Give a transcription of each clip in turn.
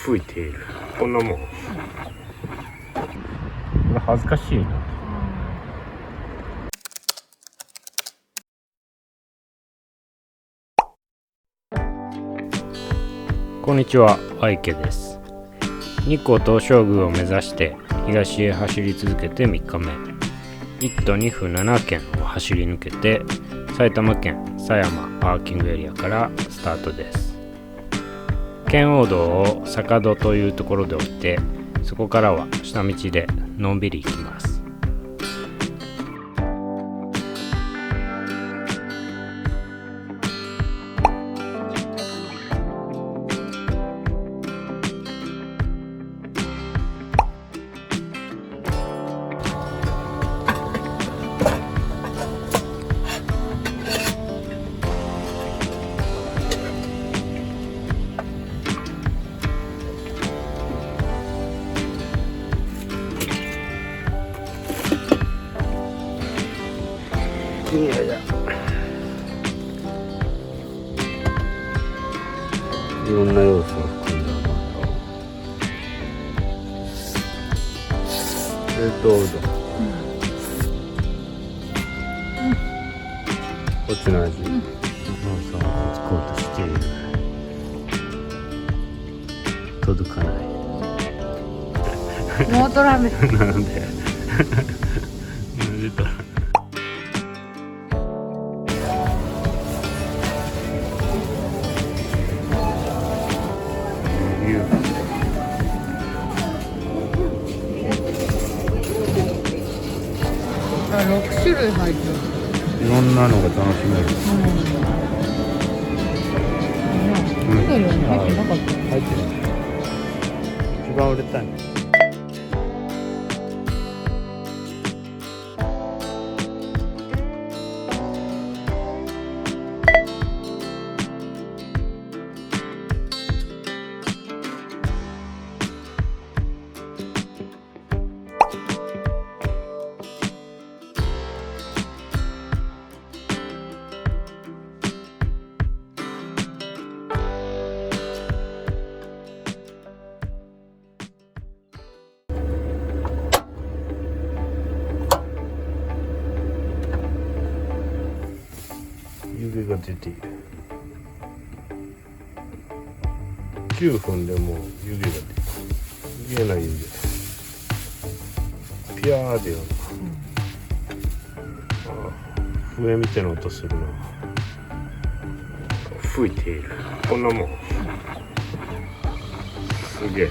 吹いている。こんなもん。これ恥ずかしいな。こんにちは、愛家です。日光東照宮を目指して東へ走り続けて3日目。1都2府7県を走り抜けて埼玉県狭山パーキングエリアからスタートです。圏央道を坂戸というところで降りて、そこからは下道でのんびり行きます。いやいや、いろんな要素を含んだもの。冷凍うどん、こっちの味、そうそうつこうとしている。届かない。モートラーメンなんでなんでと6種類入ってる。いろんなのが楽しめる。入ってるよね。入ってなかった。入ってない。一番売れたいの。湯気が出ている。9分でもう湯気が出てる。湯気な湯気。ピャーでよな。笛みたいな音するな。吹いている。こんなもん。すげえ。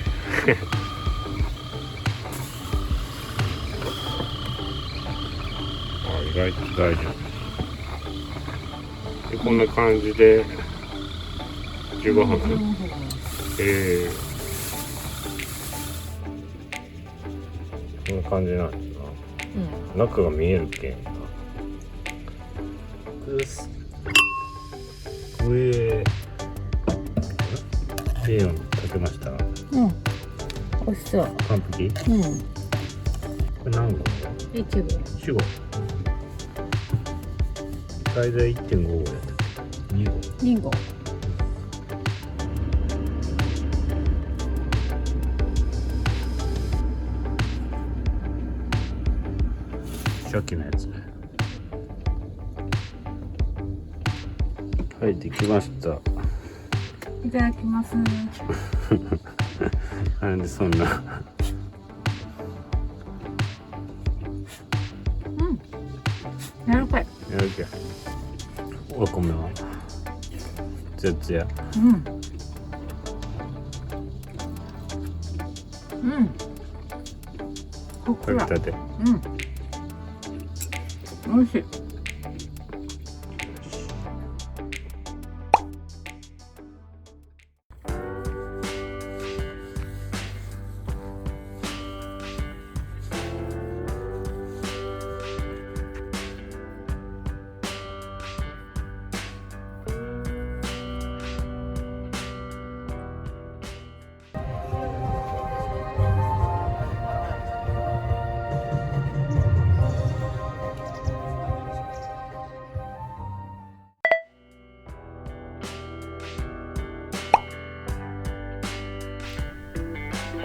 意外と大丈夫。でこんな感じで15分。こんな感じなんですな。中が見えるけん。上低温かけました。美味しそう。完璧。これ何号？4号。最大 1.5 号やったっけ？2号。初期のやつ。はい、できました。いただきます。なんでそんな。やるかい。やるけ。お米はツヤツヤ。ふっくら。炊きたて。美味しい。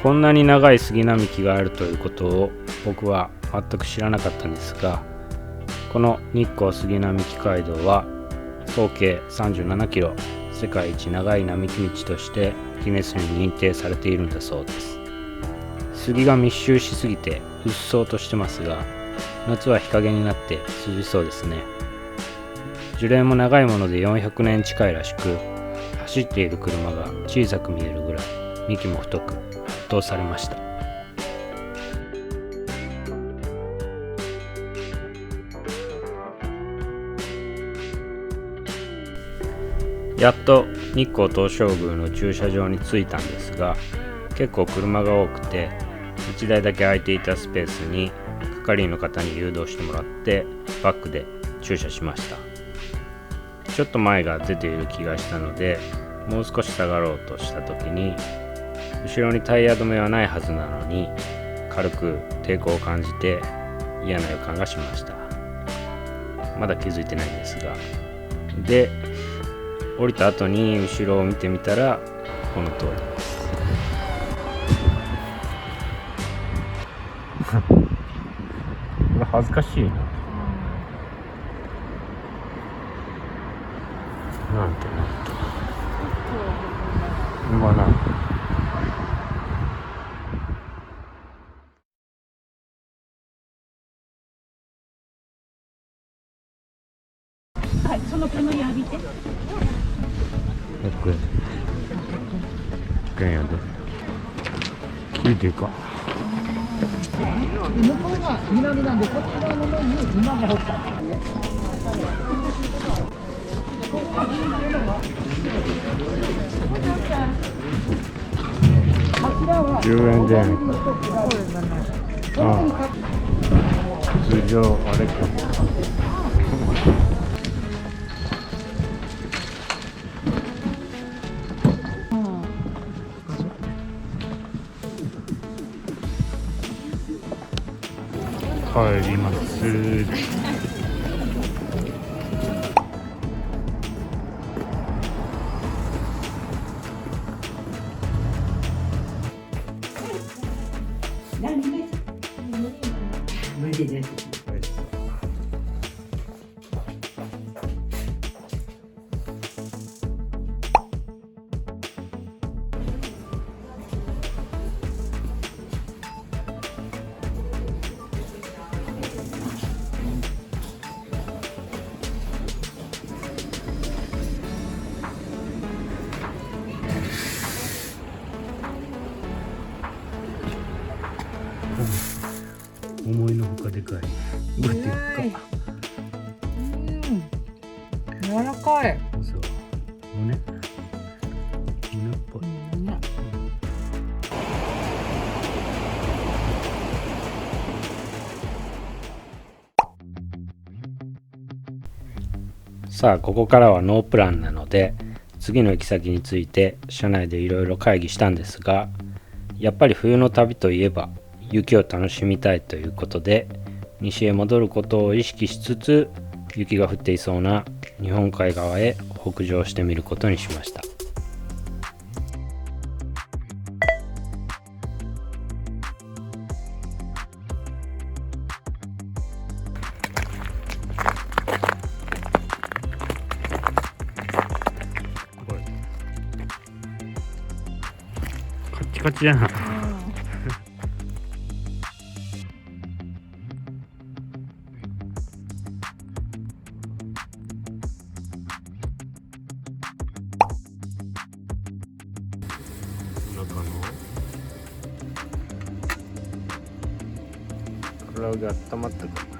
こんなに長い杉並木があるということを僕は全く知らなかったんですが、この日光杉並木街道は総計37キロ、世界一長い並木道としてギネスに認定されているんだそうです。杉が密集しすぎてうっそうとしてますが、夏は日陰になって涼しそうですね。樹齢も長いもので400年近いらしく、走っている車が小さく見えるぐらい幹も太く圧倒されました。やっと日光東照宮の駐車場に着いたんですが、結構車が多くて1台だけ空いていたスペースに係員の方に誘導してもらってバックで駐車しました。ちょっと前が出ている気がしたので、もう少し下がろうとした時に、後ろにタイヤ止めはないはずなのに軽く抵抗を感じて嫌な予感がしました。まだ気づいてないんですが、で降りた後に後ろを見てみたらこの通りです。これ恥ずかしいな。なんてなった今な。はい、その煙浴びて。100円やで。聞いていいか。向こうが南なんで、こっち側の面に馬が入った。10円で。ああ、通常あれか。帰ります。無理です。思いのほかでかい。どうやっていくか。柔らかい。そう。胸っぽい。さあ、ここからはノープランなので、次の行き先について車内でいろいろ会議したんですが、やっぱり冬の旅といえば雪を楽しみたいということで、西へ戻ることを意識しつつ、雪が降っていそうな日本海側へ北上してみることにしました。カチカチじゃない。体が温まったかな。